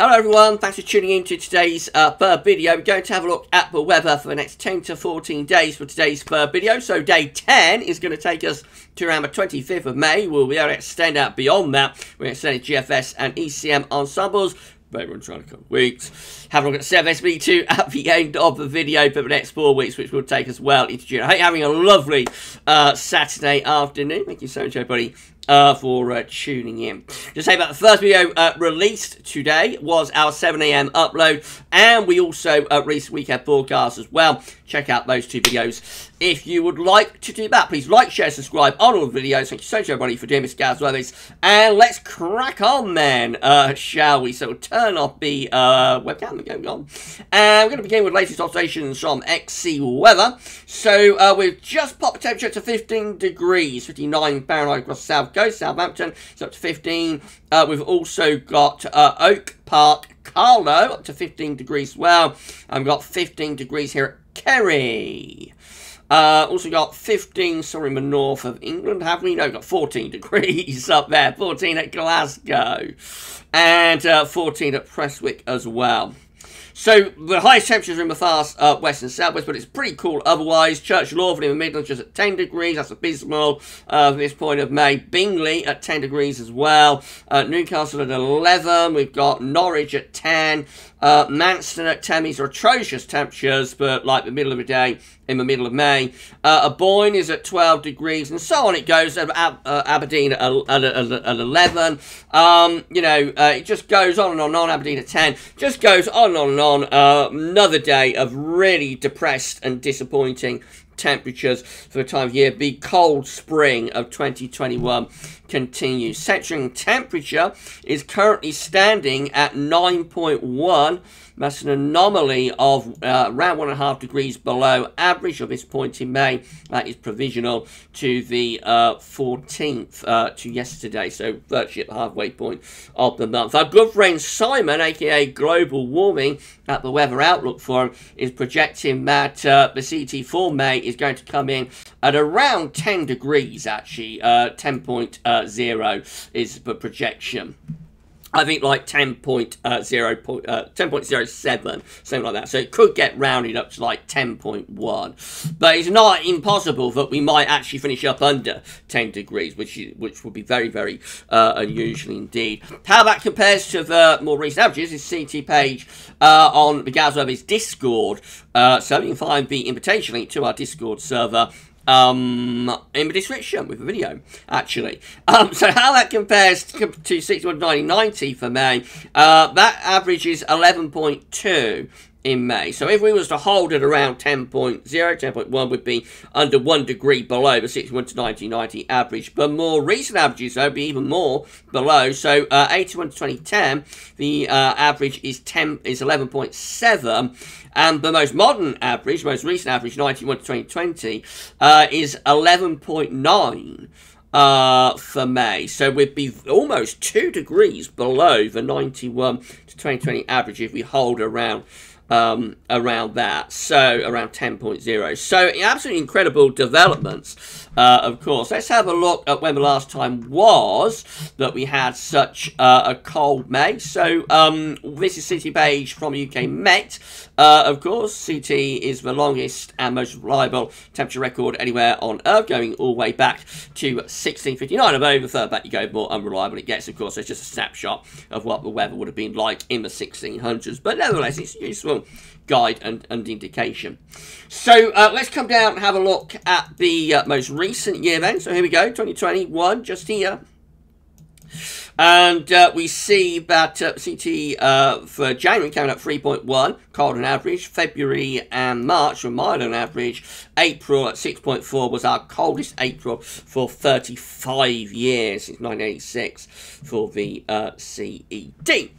Hello everyone, thanks for tuning in to today's video. We're going to have a look at the weather for the next 10 to 14 days for today's video. So day 10 is going to take us to around the 25th of May. We'll be able to extend out beyond that. We're going to extend GFS and ECM ensembles. But we're trying a couple of weeks. Have a look at 7SB2 at the end of the video for the next 4 weeks, which will take us well into June. I hope you're having a lovely Saturday afternoon. Thank you so much, everybody, for tuning in. Just say about the first video released today was our 7 AM upload, and we also released weekend forecast as well. Check out those 2 videos if you would like to do that. Please like, share, subscribe on all the videos. Thank you so much, everybody, for doing this, GavsWeatherVids. And let's crack on, then, shall we? So we'll turn off the webcam and go on. And we're going to begin with latest observations from XC Weather. So we've just popped the temperature to 15 degrees, 59 Fahrenheit across the south coast. Southampton, it's up to 15. We've also got Oak Park, Carlo, up to 15 degrees as well. And we've got 15 degrees here at Kerry. Also got 15 somewhere in the north of England, have we? No, we've got 14 degrees up there. 14 at Glasgow. And 14 at Prestwick as well. So, the highest temperatures are in the fast west and southwest, but it's pretty cool otherwise. Churchill Orford in the Midlands just at 10 degrees. That's abysmal at this point of May. Bingley at 10 degrees as well. Newcastle at 11. We've got Norwich at 10. Manston at 10. These are atrocious temperatures, but like the middle of the day in the middle of May. Aboyne is at 12 degrees, and so on it goes. Aberdeen at 11. You know, it just goes on and on. Aberdeen at 10. Just goes on and on and on. Another day of really depressed and disappointing temperatures for the time of year. The cold spring of 2021 continues. Central temperature is currently standing at 9.1. That's an anomaly of around 1.5 degrees below average of this point in May. That is provisional to the 14th, to yesterday, so virtually at the halfway point of the month. Our good friend Simon, aka Global Warming, at the Weather Outlook Forum, is projecting that the CT for May is going to come in at around 10 degrees, actually. 10.0 is the projection. I think like 10.07, something like that. So it could get rounded up to like 10.1. But it's not impossible that we might actually finish up under 10 degrees, which would be very, very unusual indeed. How that compares to the more recent averages is CT page on the GavsWeatherVids Discord. So you can find the invitation link to our Discord server in the description with the video, actually. So how that compares to 61.90 for May, that average is 11.2 in May. So if we was to hold it around 10.0, 10.1 would be under 1 degree below the 61 to 1990 average. But more recent averages, though, be even more below. So 81 to 2010, the average is 11.7. And the most modern average, most recent average, 91 to 2020, is 11.9 for May. So we'd be almost 2 degrees below the 91 to 2020 average if we hold around that, so around 10.0. So absolutely incredible developments, of course. Let's have a look at when the last time was that we had such a cold May. So this is CT page from UK Met. Of course, CT is the longest and most reliable temperature record anywhere on Earth, going all the way back to 1659. Although the further back you go, the more unreliable it gets, of course. So it's just a snapshot of what the weather would have been like in the 1600s. But nevertheless, it's useful guide and indication. So let's come down and have a look at the most recent year then. So here we go, 2021, just here. And we see that CT for January came out 3.1, cold on average. February and March were mild on average. April at 6.4 was our coldest April for 35 years, since 1986 for the CED.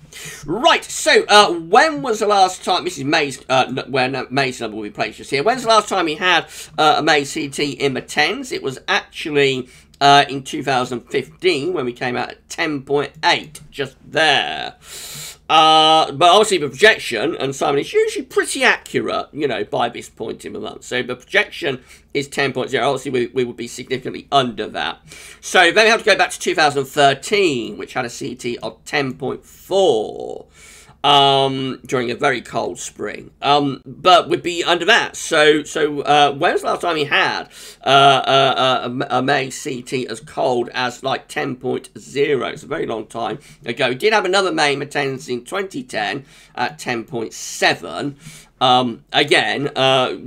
Right, so when was the last time, this is May's, when May's number will be placed just here. When's the last time we had a May CT in the 10s? It was actually in 2015 when we came out at 10.8, just there. But obviously the projection, and Simon, is usually pretty accurate, you know, by this point in the month. So the projection is 10.0. Obviously we would be significantly under that. So then we have to go back to 2013, which had a CT of 10.4. during a very cold spring. But we'd be under that. So when was the last time we had a May CT as cold as like 10.0? It's a very long time ago. We did have another May attendance in 2010 at 10.7. Again,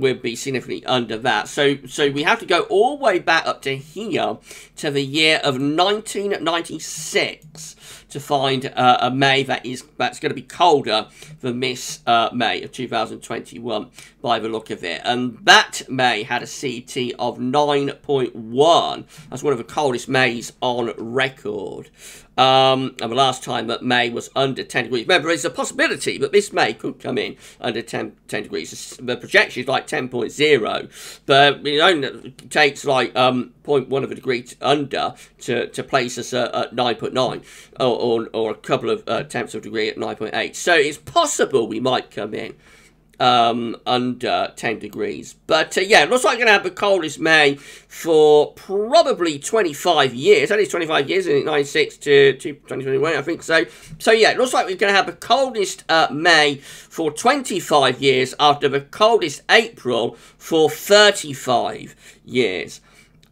we'd be significantly under that. So we have to go all the way back up to here, to the year of 1996, to find a May that's going to be colder than this May of 2021 by the look of it. And that May had a CT of 9.1. That's one of the coldest Mays on record. And the last time that May was under 10 degrees. Remember, there's a possibility that this May could come in under 10 degrees. The projection is like 10.0, but it only takes like 0.1 of a degree under to place us at 9.9, or a couple of tenths of a degree at 9.8. So it's possible we might come in under 10 degrees. But yeah, it looks like we're going to have the coldest May for probably 25 years. That is 25 years, isn't it? 96 to 2021, I think so. So yeah, it looks like we're going to have the coldest May for 25 years after the coldest April for 35 years.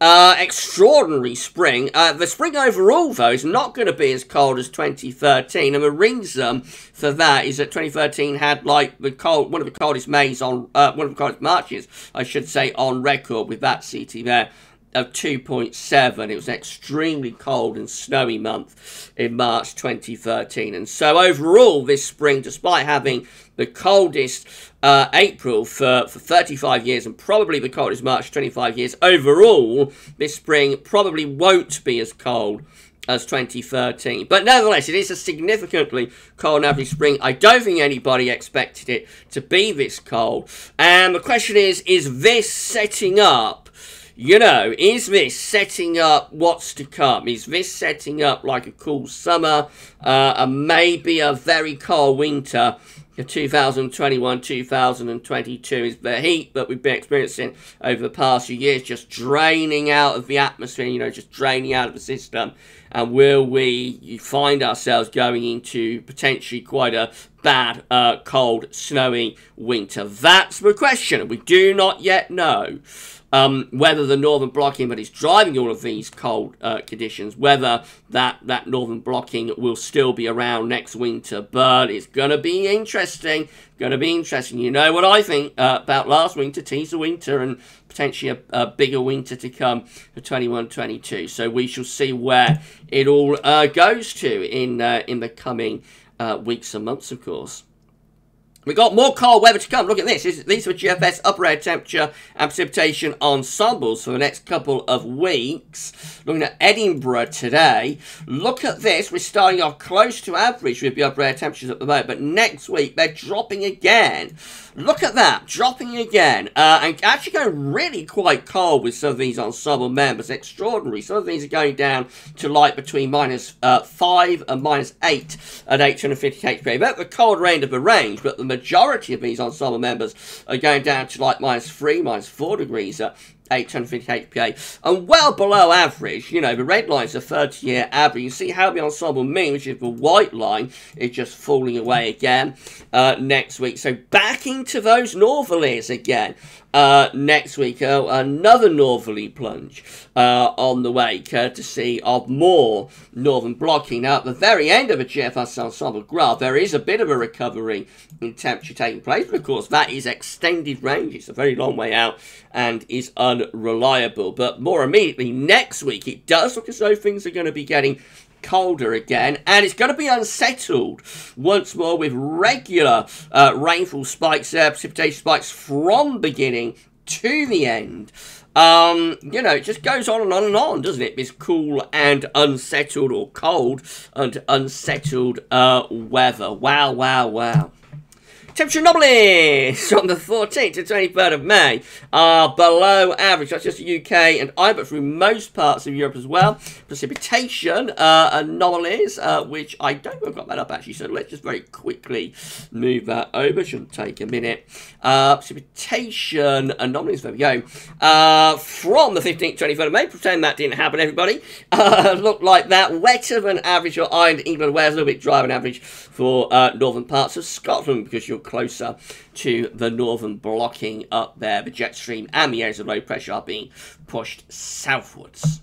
Extraordinary spring. The spring overall, though, is not going to be as cold as 2013, and the reason for that is that 2013 had like one of the coldest Mays on one of the coldest Marches, I should say, on record, with that CT there of 2.7. It was an extremely cold and snowy month in March 2013, and so overall this spring, despite having the coldest April for 35 years and probably the coldest March for 25 years, overall this spring probably won't be as cold as 2013. But nevertheless, it is a significantly cold and average spring. I don't think anybody expected it to be this cold. And the question is this setting up, you know, is this setting up what's to come? Is this setting up like a cool summer and maybe a very cold winter? 2021-2022 is the heat that we've been experiencing over the past few years just draining out of the atmosphere, you know, just draining out of the system. And will we find ourselves going into potentially quite a bad, cold, snowy winter? That's the question. We do not yet know whether the northern blocking that is driving all of these cold conditions, whether that northern blocking will still be around next winter. But it's going to be interesting. You know what I think about last winter, teaser winter, and potentially a bigger winter to come for 21-22. So we shall see where it all goes to in the coming weeks and months, of course. We've got more cold weather to come. Look at this. These are GFS upper air temperature and precipitation ensembles for the next couple of weeks. Looking at Edinburgh today. Look at this. We're starting off close to average with the upper air temperatures at the moment, but next week they're dropping again. Look at that, dropping again, and actually going really quite cold with some of these ensemble members. Extraordinary. Some of these are going down to like between -5 and -8 at 850 kPa. They're at the colder end of the range, but the majority of these ensemble members are going down to like -3, -4 degrees at 850 kPa, and well below average. You know, the red line's a 30-year average. You see how the ensemble mean, which is the white line, is just falling away again next week. So back into those northerlies again next week. Another northerly plunge on the way, courtesy of more northern blocking. Now, at the very end of a GFS ensemble graph, there is a bit of a recovery in temperature taking place, but of course that is extended range. It's a very long way out and is unreliable. But more immediately next week, it does look as though things are going to be getting colder again, and it's going to be unsettled once more with regular rainfall spikes, precipitation spikes from beginning to the end. You know, it just goes on and on and on, doesn't it? This cool and unsettled, or cold and unsettled weather. Wow, wow, wow. Temperature anomalies from the 14th to 23rd of May are below average. That's just the UK and I, but through most parts of Europe as well. Precipitation anomalies, which I don't think I've got that up actually, so let's just very quickly move that over. Shouldn't take a minute. Precipitation anomalies, there we go. From the 15th to 23rd of May, pretend that didn't happen, everybody. Look like that. Wetter than average for Ireland, England, Wales, a little bit drier than average for northern parts of Scotland because you're closer to the northern blocking up there. The jet stream and the areas of low pressure are being pushed southwards.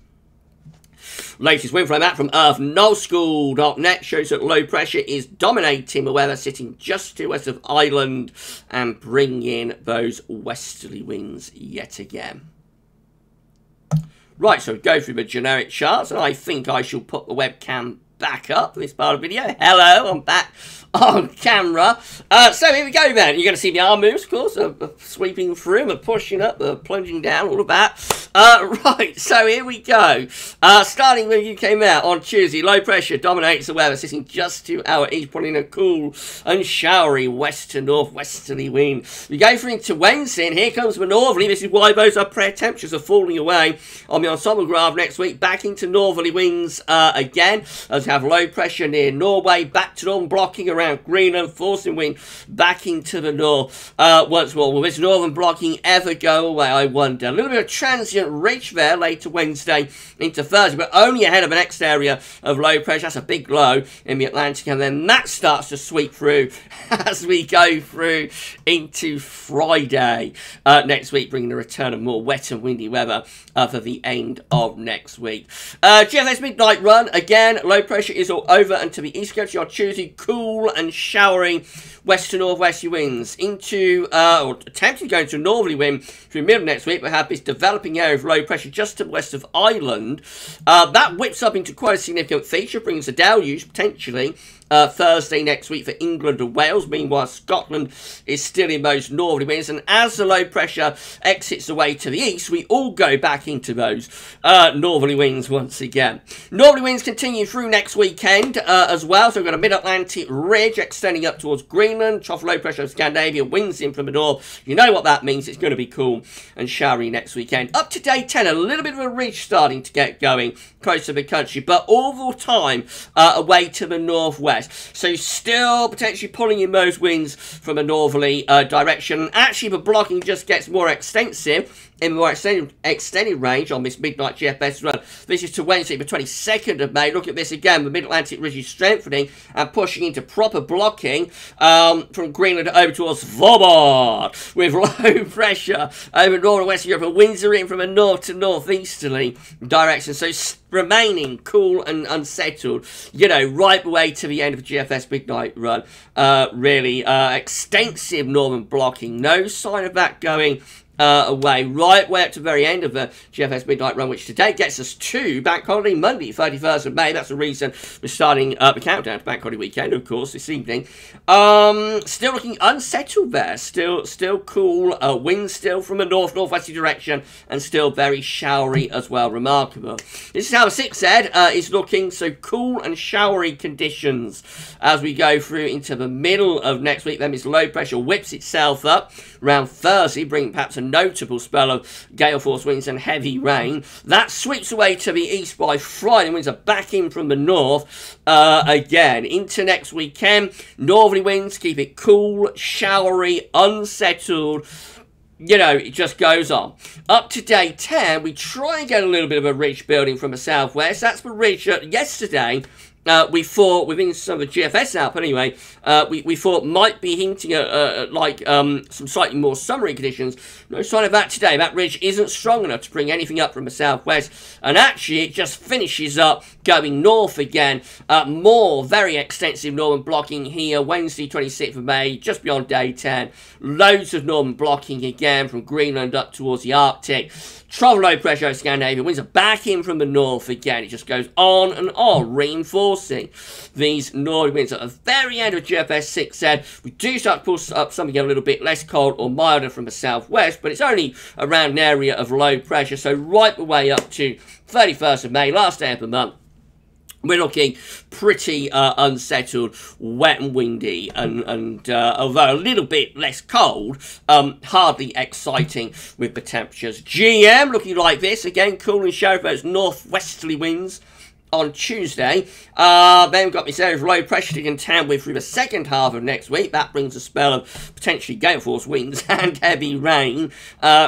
Latest wind from that from earthnullschool.net shows that low pressure is dominating the weather, sitting just to west of Ireland and bringing those westerly winds yet again. Right, so go through the generic charts, and I think I shall put the webcam back up for this part of the video. Hello, I'm back on camera. So here we go then. You're going to see the arm moves, of course, sweeping through, pushing up, plunging down, all of that. Right, so here we go. Starting with UK Met on Tuesday, low pressure dominates the weather, sitting just to our east, pulling a cool and showery west to northwesterly wind. We go through into Wednesday, and here comes the northerly. This is why both our prayer temperatures are falling away on the ensemble graph next week. Back into northerly winds again, as we have low pressure near Norway, back to northern blocking around Greenland, forcing wind back into the north once more. Will this northern blocking ever go away, I wonder? A little bit of transient ridge there later Wednesday into Thursday, but only ahead of the next area of low pressure. That's a big low in the Atlantic, and then that starts to sweep through as we go through into Friday next week, bringing the return of more wet and windy weather for the end of next week. GFS midnight run, again, low pressure is all over and to the east coast on Tuesday, cool and showery west to northwesterly winds into, or attempting to go into a northerly wind through middle of next week, but have this developing area of low pressure just to the west of Ireland. That whips up into quite a significant feature, brings a deluge potentially Thursday next week for England and Wales. Meanwhile, Scotland is still in those northerly winds, and as the low pressure exits the way to the east, we all go back into those northerly winds once again. Northerly winds continue through next weekend as well, so we've got a mid-Atlantic ridge extending up towards Greenland, trough low pressure of Scandinavia, winds in from the north. You know what that means, it's going to be cool and showery next weekend. Up to day 10, a little bit of a ridge starting to get going close to the country, but all the time away to the northwest. So still potentially pulling in those winds from a northerly direction. Actually, the blocking just gets more extensive in more extended range on this midnight GFS run. This is to Wednesday, the 22nd of May. Look at this again. The Mid-Atlantic ridge is strengthening and pushing into proper blocking from Greenland over towards Svalbard with low pressure over northern west Europe. And winds are in from a north to northeasterly direction. So remaining cool and unsettled, you know, right away to the end of the GFS midnight run. Really extensive northern blocking. No sign of that going away, right way up to the very end of the GFS midnight run, which today gets us to Bank Holiday Monday, 31st of May. That's the reason we're starting the countdown to Bank Holiday weekend, of course, this evening. Still looking unsettled there, still cool, wind still from a northwesterly direction, and still very showery as well. Remarkable. This is how the 6 Z is looking, so cool and showery conditions as we go through into the middle of next week. Then this low pressure whips itself up around Thursday, bringing perhaps a notable spell of gale force winds and heavy rain. That sweeps away to the east by Friday. Winds are back in from the north again. Into next weekend, northerly winds keep it cool, showery, unsettled. You know, it just goes on. Up to day 10, we try and get a little bit of a ridge building from the southwest. That's the ridge that yesterday we thought, within some of the GFS output anyway, we thought might be hinting at some slightly more summery conditions. No sign of that today. That ridge isn't strong enough to bring anything up from the southwest, and actually it just finishes up going north again. More very extensive northern blocking here, Wednesday 26th of May, just beyond day 10. Loads of northern blocking again from Greenland up towards the Arctic. Trough low pressure over Scandinavia. Winds are back in from the north again. It just goes on and on, reinforcing these northern winds. At the very end of GFS 6Z, we do start to pull up something a little bit less cold or milder from the southwest, but it's only around an area of low pressure. So right the way up to 31st of May, last day of the month. we're looking pretty unsettled, wet and windy, and although a little bit less cold, hardly exciting with the temperatures. GM looking like this, again, cool and showery, those northwesterly winds on Tuesday. Then we've got this area of low pressure to contend with through the second half of next week. That brings a spell of potentially gale force winds and heavy rain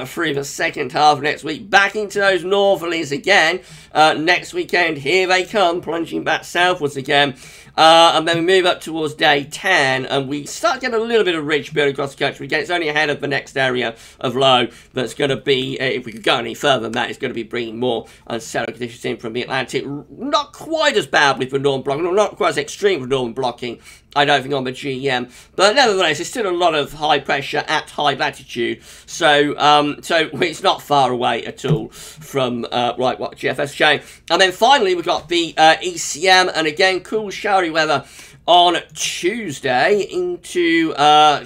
through the second half of next week. Back into those northerlies again. Next weekend, here they come, plunging back southwards again. And then we move up towards day 10, and we start getting a little bit of ridge building across the country. Again, it's only ahead of the next area of low that's going to be, if we could go any further than that, it's going to be bringing more unsettled conditions in from the Atlantic. Not quite as bad with the northern blocking, not quite as extreme with northern blocking, I don't think, on the GM, but nevertheless, there's still a lot of high pressure at high latitude, so it's not far away at all from right what GFS is showing. And then finally, we've got the ECM, and again, cool, showery weather on Tuesday into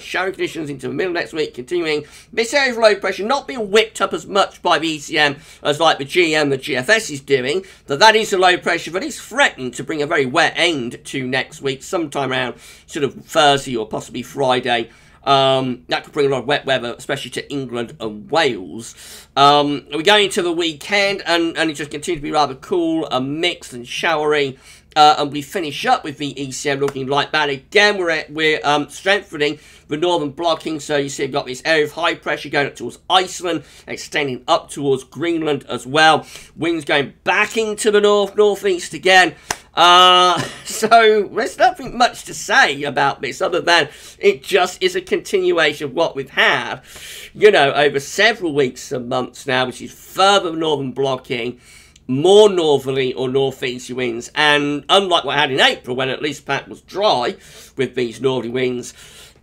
showery conditions into the middle of next week, continuing this area of low pressure not being whipped up as much by the ECM as like the GM, the GFS is doing, but that is a low pressure, but it's threatening to bring a very wet end to next week, sometime around sort of Thursday or possibly Friday. That could bring a lot of wet weather, especially to England and Wales. We're going into the weekend, and it just continues to be rather cool, mixed and showery. And we finish up with the ECM looking like that. Again, we're strengthening the northern blocking. So you see we've got this area of high pressure going up towards Iceland, extending up towards Greenland as well. Winds going back into the northeast again. So there's nothing much to say about this other than it just is a continuation of what we've had, you know, over several weeks and months now, which is further northern blocking, more northerly or northeasterly winds, and unlike what I had in April, when at least pattern was dry with these northerly winds,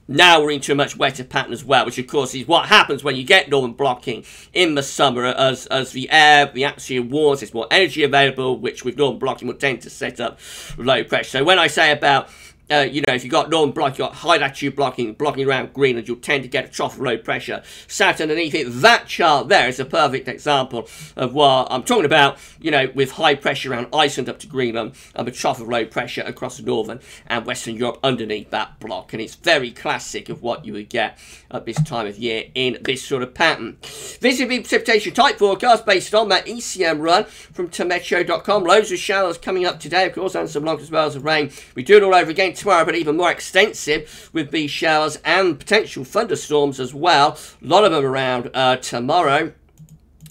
now we're into a much wetter pattern as well, which of course is what happens when you get northern blocking in the summer, as the air, the atmosphere warms, there's more energy available, which with northern blocking will tend to set up low pressure. So when I say about you know, if you've got northern blocking, you've got high latitude blocking around Greenland, you'll tend to get a trough of low pressure sat underneath it. That chart there is a perfect example of what I'm talking about, you know, with high pressure around Iceland up to Greenland and the trough of low pressure across northern and western Europe underneath that block. And it's very classic of what you would get at this time of year in this sort of pattern. This is the precipitation type forecast based on that ECM run from Tameteo.com. Loads of showers coming up today, of course, and some longer spells of rain. We do it all over again tomorrow, but even more extensive with these showers and potential thunderstorms as well. A lot of them around tomorrow.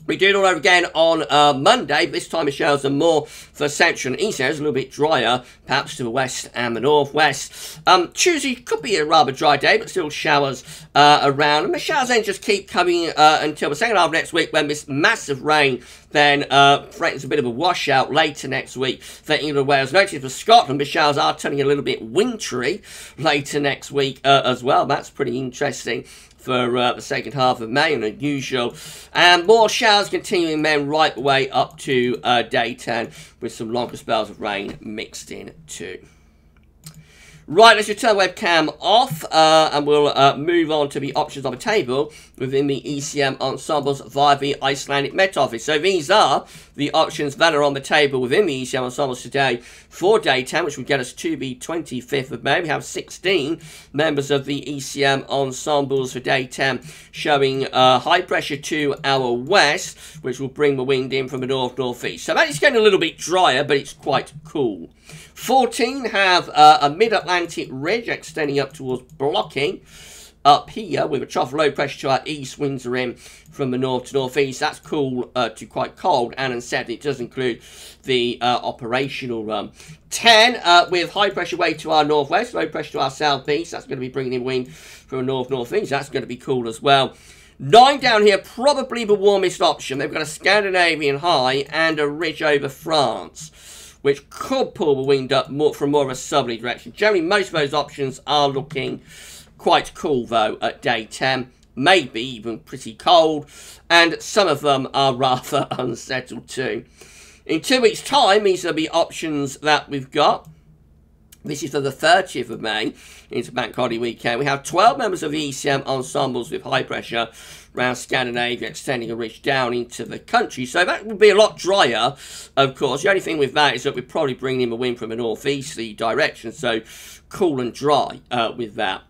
We do it all over again on Monday. This time the showers are more for central and east areas, a little bit drier, perhaps to the west and the northwest. Tuesday could be a rather dry day, but still showers around. And the showers then just keep coming until the second half of next week, when this massive rain then threatens a bit of a washout later next week for England and Wales. Notice for Scotland, the showers are turning a little bit wintry later next week as well. That's pretty interesting for the second half of May, and unusual. And more showers continuing then right the way up to day 10, with some longer spells of rain mixed in too. Right, let's just turn webcam off, and we'll move on to the options on the table within the ECM ensembles via the Icelandic Met Office. So these are the options that are on the table within the ECM ensembles today for day 10, which would get us to the 25th of May. We have 16 members of the ECM ensembles for day 10, showing high pressure to our west, which will bring the wind in from the north-northeast. So that is getting a little bit drier, but it's quite cool. 14 have a mid-Atlantic ridge extending up towards blocking up here, with a trough of low pressure to our east. Winds are in from the north to northeast. That's cool to quite cold, and unsettled. It does include the operational run. 10 with high pressure way to our northwest, low pressure to our southeast. That's going to be bringing in wind from the north-northeast. That's going to be cool as well. 9 down here, probably the warmest option. They've got a Scandinavian high and a ridge over France, which could pull the wind up from more of a southerly direction. Generally, most of those options are looking quite cool, though, at day 10. Maybe even pretty cold, and some of them are rather unsettled too. In 2 weeks' time, these are the options that we've got. This is for the 30th of May, into Bank Holiday weekend. We have 12 members of the ECM ensembles with high pressure around Scandinavia, extending a ridge down into the country. So that would be a lot drier, of course. The only thing with that is that we're probably bringing in a wind from a northeasterly direction, so cool and dry with that.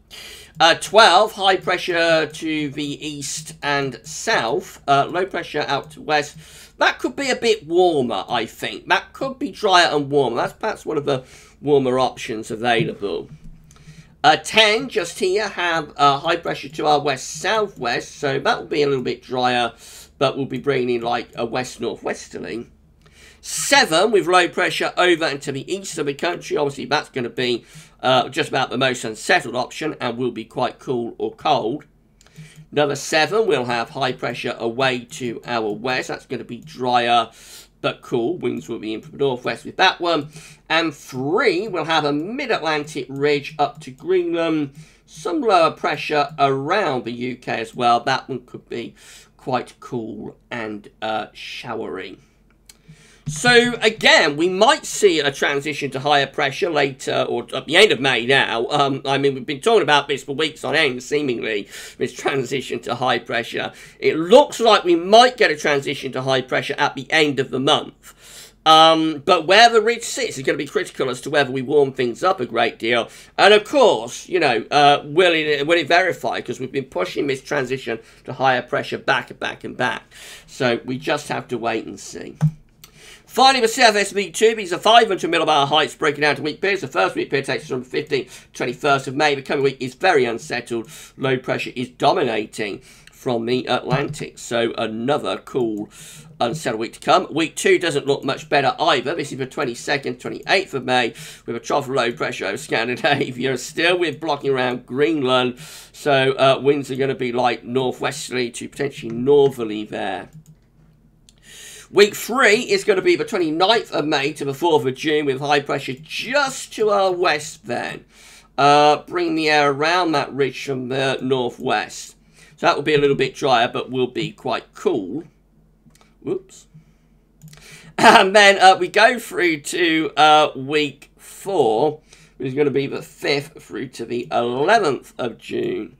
12, high pressure to the east and south, low pressure out to west. That could be a bit warmer, I think. That could be drier and warmer. That's perhaps one of the warmer options available. 10, just here, have high pressure to our west-southwest, so that will be a little bit drier, but we'll be bringing in like a west-northwesterly. 7, with low pressure over and to the east of the country. Obviously, that's going to be just about the most unsettled option and will be quite cool or cold. Another 7, we'll have high pressure away to our west. That's going to be drier but cool. Winds will be in from the northwest with that one. And 3, we'll have a mid-Atlantic ridge up to Greenland. Some lower pressure around the UK as well. That one could be quite cool and showery. So, again, we might see a transition to higher pressure later, or at the end of May now. I mean, we've been talking about this for weeks on end, seemingly, this transition to high pressure. It looks like we might get a transition to high pressure at the end of the month. But where the ridge sits is going to be critical as to whether we warm things up a great deal. And, of course, you know, will it verify? Because we've been pushing this transition to higher pressure back and back and back. So, we just have to wait and see. Finally, the CFSV2, these are 500 millibar heights breaking down to week periods. The first week period takes us from the 15th to 21st of May. The coming week is very unsettled. Low pressure is dominating from the Atlantic. So another cool, unsettled week to come. Week 2 doesn't look much better either. This is the 22nd, 28th of May with a trough of low pressure over Scandinavia. Still with blocking around Greenland. So winds are going to be like northwesterly to potentially northerly there. Week 3 is going to be the 29th of May to the 4th of June with high pressure just to our west then. Bringing the air around that ridge from the northwest. So that will be a little bit drier, but will be quite cool. Whoops. And then we go through to week 4, which is going to be the 5th through to the 11th of June.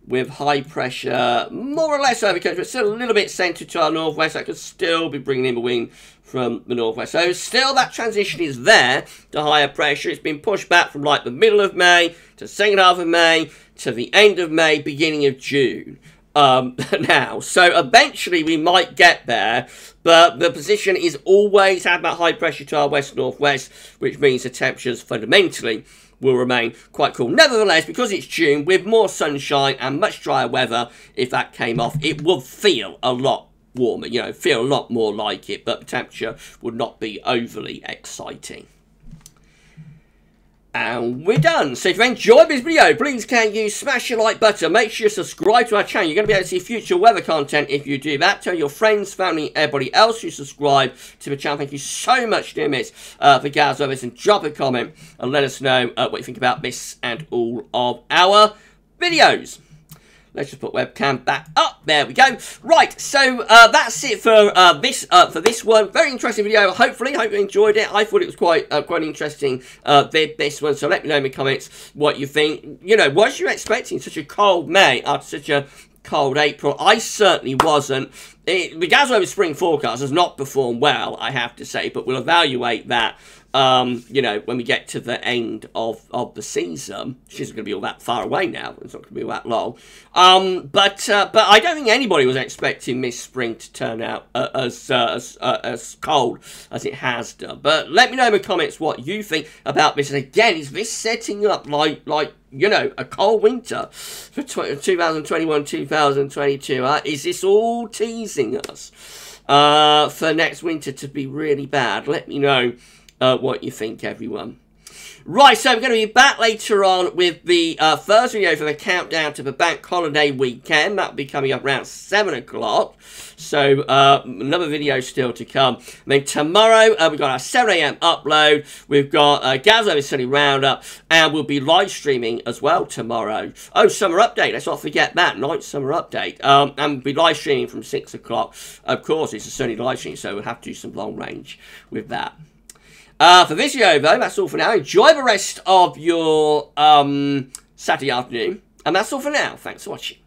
With high pressure, more or less over country, but still a little bit centred to our northwest. That could still be bringing in the wind from the northwest. So still that transition is there to higher pressure. It's been pushed back from like the middle of May to the second half of May to the end of May, beginning of June. Now, so eventually we might get there, but the position is always have that high pressure to our west-northwest, which means the temperatures fundamentally will remain quite cool. Nevertheless, because it's June, with more sunshine and much drier weather, if that came off, it would feel a lot warmer, you know, feel a lot more like it, but the temperature would not be overly exciting. And we're done. So if you enjoyed this video, please can you smash your like button. Make sure you subscribe to our channel. You're going to be able to see future weather content if you do that. Tell your friends, family, everybody else who subscribe to the channel. Thank you so much for doing this for GavsWeatherVids, and drop a comment and let us know what you think about this and all of our videos. Let's just put webcam back up. There we go. Right, so that's it for this one. Very interesting video. Hope you enjoyed it. I thought it was quite interesting. This one. So let me know in the comments what you think. You know, was you expecting such a cold May after such a cold April? I certainly wasn't. The GavsWeatherVids spring forecast has not performed well, I have to say, but we'll evaluate that. You know, when we get to the end of the season, which isn't going to be all that far away now. It's not going to be all that long. But I don't think anybody was expecting this spring to turn out as cold as it has done. But let me know in the comments what you think about this. And again, is this setting up like you know, a cold winter for 2021, 2022? Is this all teasing us for next winter to be really bad? Let me know what you think, everyone. Right, so we're going to be back later on with the first video for the countdown to the bank holiday weekend. That'll be coming up around 7 o'clock. So another video still to come. And then tomorrow we've got our 7 AM upload. We've got GavsWeatherVids Sunny Roundup, and we'll be live streaming as well tomorrow. Oh, summer update. Let's not forget that night summer update. And we'll be live streaming from 6 o'clock. Of course, it's a sunny live stream, so we'll have to do some long range with that. For this video, though, that's all for now. Enjoy the rest of your Saturday afternoon. And that's all for now. Thanks for watching.